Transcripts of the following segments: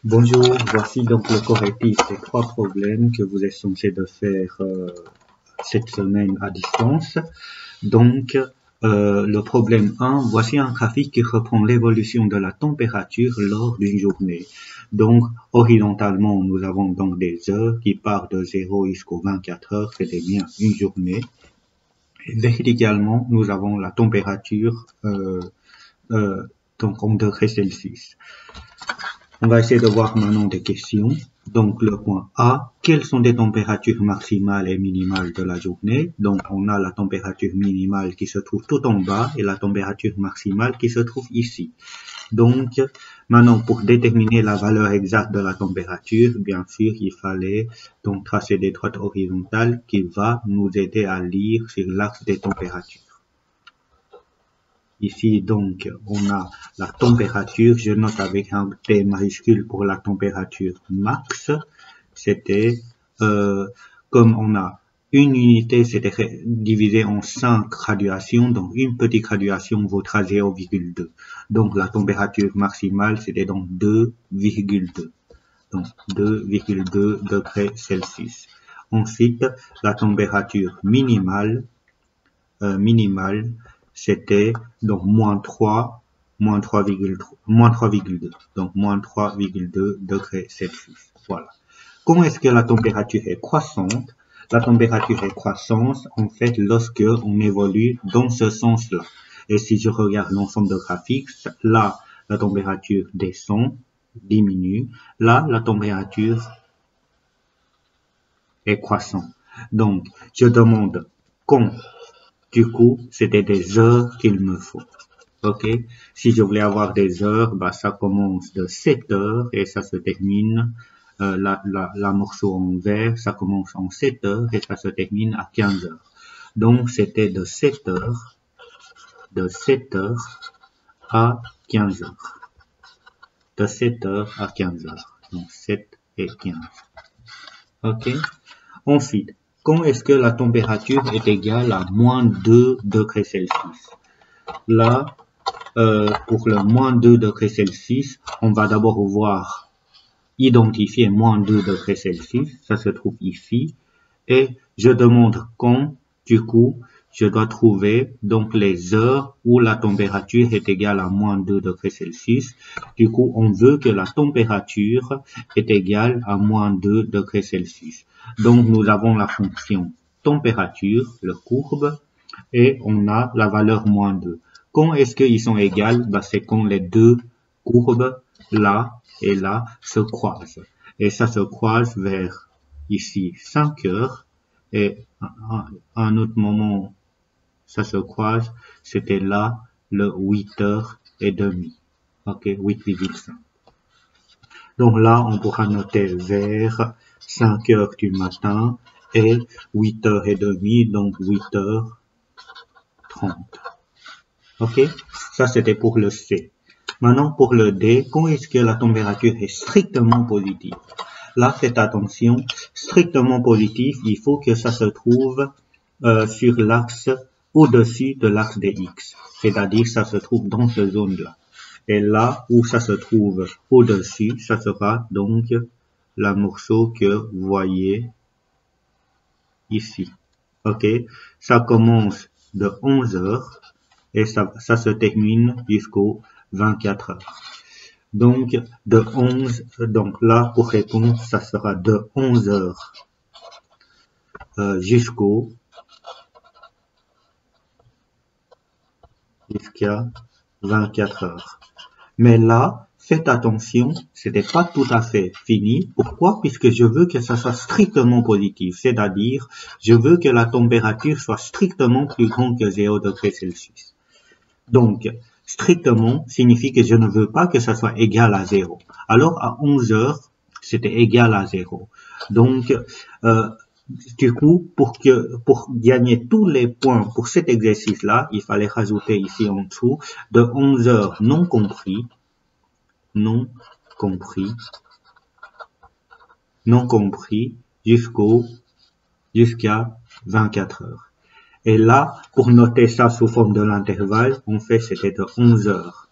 Bonjour, voici donc le correctif des 3 problèmes que vous êtes censé de faire cette semaine à distance. Donc, le problème 1, voici un graphique qui reprend l'évolution de la température lors d'une journée. Donc, horizontalement, nous avons donc des heures qui partent de 0 jusqu'aux 24 heures, c'était bien une journée. Et verticalement, nous avons la température donc en degrés Celsius. On va essayer de voir maintenant des questions. Donc, le point A, quelles sont les températures maximales et minimales de la journée? Donc, on a la température minimale qui se trouve tout en bas et la température maximale qui se trouve ici. Donc, maintenant, pour déterminer la valeur exacte de la température, bien sûr, il fallait donc tracer des droites horizontales qui va nous aider à lire sur l'axe des températures. Ici, donc, on a la température. Je note avec un T majuscule pour la température max. C'était, comme on a une unité, c'était divisé en 5 graduations. Donc, une petite graduation vaudra 0,2. Donc, la température maximale, c'était donc 2,2. Donc, 2,2 degrés Celsius. Ensuite, la température minimale, c'était donc moins 3,2, donc moins 3,2 degrés Celsius. Voilà. Comment est-ce que la température est croissante? La température est croissante, en fait, lorsque on évolue dans ce sens-là. Et si je regarde l'ensemble de graphiques, là, la température descend, diminue. Là, la température est croissante. Donc, je demande quand. Du coup, c'était des heures qu'il me faut. Ok? Si je voulais avoir des heures, bah, ça commence de 7 heures et ça se termine, la morceau en vert, ça commence en 7 heures et ça se termine à 15 heures. Donc, c'était de 7 heures à 15 heures. De 7 heures à 15 heures. Donc, 7 et 15. Ok? Ensuite, quand est-ce que la température est égale à moins 2 degrés Celsius? Là, pour le moins 2 degrés Celsius, on va d'abord voir identifier moins 2 degrés Celsius. Ça se trouve ici. Et je demande quand, du coup, je dois trouver donc les heures où la température est égale à moins 2 degrés Celsius. Du coup, on veut que la température est égale à moins 2 degrés Celsius. Donc, nous avons la fonction température, le courbe, et on a la valeur moins 2. Quand est-ce qu'ils sont égales? Bah, c'est quand les deux courbes, là et là, se croisent. Et ça se croise vers ici 5 heures. Et à un autre moment, ça se croise, c'était là le 8 heures et demi. Ok, 8,5. Donc là, on pourra noter vers 5 heures du matin et 8 heures et demi, donc 8 heures 30. Ok, ça c'était pour le C. Maintenant pour le D, quand est-ce que la température est strictement positive? Là, faites attention, strictement positif, il faut que ça se trouve sur l'axe au-dessus de l'axe des X. C'est-à-dire ça se trouve dans cette zone-là. Et là où ça se trouve au-dessus, ça sera donc la morceau que vous voyez ici. Ok, ça commence de 11 heures. Et ça se termine jusqu'aux 24 heures. Donc, donc là, pour répondre, ça sera de 11 heures jusqu'à 24 heures. Mais là, faites attention, c'était pas tout à fait fini. Pourquoi? Puisque je veux que ça soit strictement positif. C'est-à-dire, je veux que la température soit strictement plus grande que 0 degrés Celsius. Donc, strictement signifie que je ne veux pas que ça soit égal à 0. Alors, à 11 heures, c'était égal à 0. Donc, du coup, pour gagner tous les points pour cet exercice-là, il fallait rajouter ici en dessous de 11 heures non compris, jusqu'à 24 heures. Et là, pour noter ça sous forme de l'intervalle, on fait c'était de 11 heures,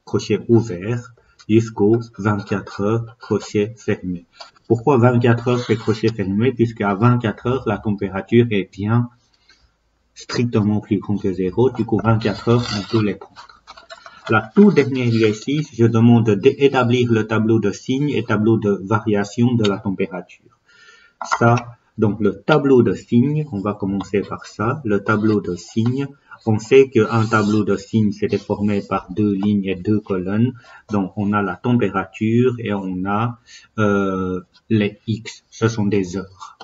crochet ouvert, jusqu'aux 24 heures crochet fermé. Pourquoi 24 heures c'est crochet fermé? Puisqu'à 24 heures, la température est bien strictement plus grande que 0. Du coup, 24 heures, on peut les prendre. La tout dernier exercice, je demande d'établir le tableau de signes et tableau de variation de la température. Ça, donc le tableau de signes, on va commencer par ça. Le tableau de signes, on sait qu'un tableau de signes, c'était formé par 2 lignes et 2 colonnes. Donc, on a la température et on a les X, ce sont des heures.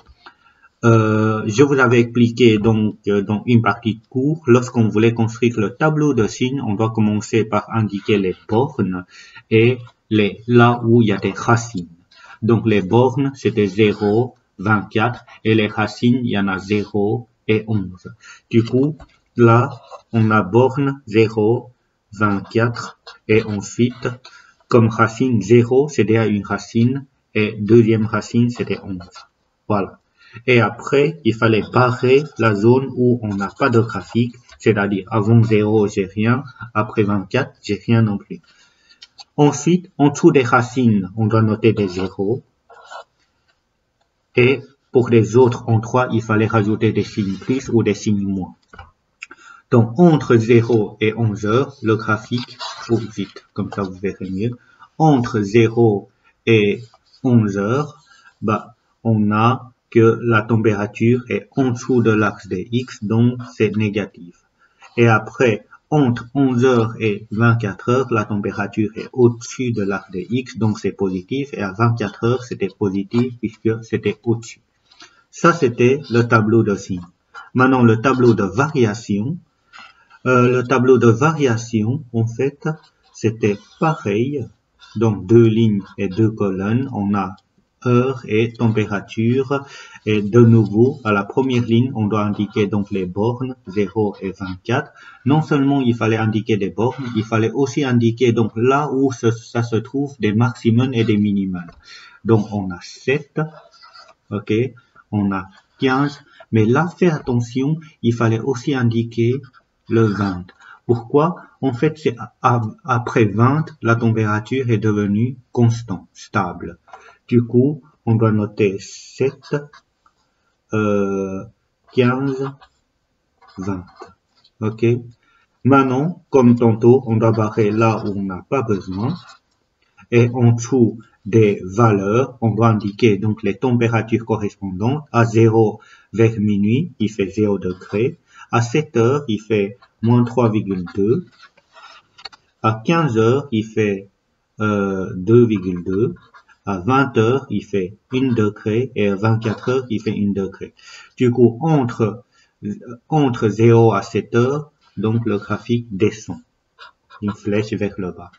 Je vous avais expliqué donc dans une partie de cours, lorsqu'on voulait construire le tableau de signes, on doit commencer par indiquer les bornes et là où il y a des racines. Donc les bornes, c'était 0, 24 et les racines, il y en a 0 et 11. Du coup, là, on a borne 0, 24 et ensuite, comme racine 0, c'est déjà une racine et deuxième racine, c'était 11. Voilà. Et après, il fallait barrer la zone où on n'a pas de graphique, c'est-à-dire avant 0, j'ai rien, après 24, j'ai rien non plus. Ensuite, en dessous des racines, on doit noter des 0. Et pour les autres endroits, il fallait rajouter des signes plus ou des signes moins. Donc, entre 0 et 11 heures, le graphique, vite, comme ça vous verrez mieux. Entre 0 et 11 heures, on a que la température est en dessous de l'axe des X, donc c'est négatif. Et après, entre 11 heures et 24 heures, la température est au-dessus de l'axe des X, donc c'est positif. Et à 24 heures, c'était positif puisque c'était au-dessus. Ça, c'était le tableau de signes. Maintenant, le tableau de variation. Le tableau de variation, en fait, c'était pareil. Donc, 2 lignes et 2 colonnes. On a heure et température. Et de nouveau, à la première ligne, on doit indiquer donc les bornes 0 et 24. Non seulement il fallait indiquer des bornes, il fallait aussi indiquer donc là où ça se trouve des maximums et des minimums. Donc on a 7, ok, on a 15, mais là, faites attention, il fallait aussi indiquer le 20. Pourquoi? En fait, c'est après 20, la température est devenue constante, stable. Du coup, on doit noter 7, 15, 20. Ok? Maintenant, comme tantôt, on doit barrer là où on n'a pas besoin. Et en dessous des valeurs, on doit indiquer donc les températures correspondantes. À 0 vers minuit, il fait 0 degrés. À 7 heures, il fait moins 3,2. À 15 heures, il fait 2,2. À 20 heures, il fait 1 degré. Et à 24 heures, il fait 1 degré. Du coup, entre 0 à 7 heures, donc le graphique descend. Une flèche vers le bas.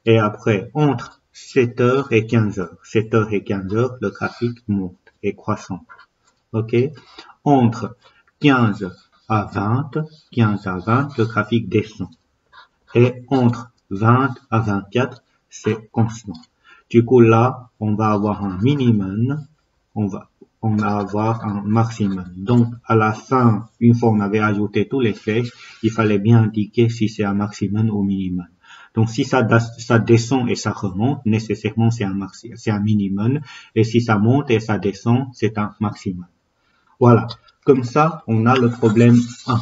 Et après, entre 7 heures et 15 heures. 7 heures et 15 heures, le graphique monte et croissant. Ok? Entre 15 à 20, le graphique descend. Et entre 20 à 24, c'est constant. Du coup, là, on va avoir un minimum, on va avoir un maximum. Donc, à la fin, une fois on avait ajouté tous les flèches, il fallait bien indiquer si c'est un maximum ou minimum. Donc, si ça descend et ça remonte, nécessairement c'est un minimum. Et si ça monte et ça descend, c'est un maximum. Voilà. Comme ça, on a le problème 1.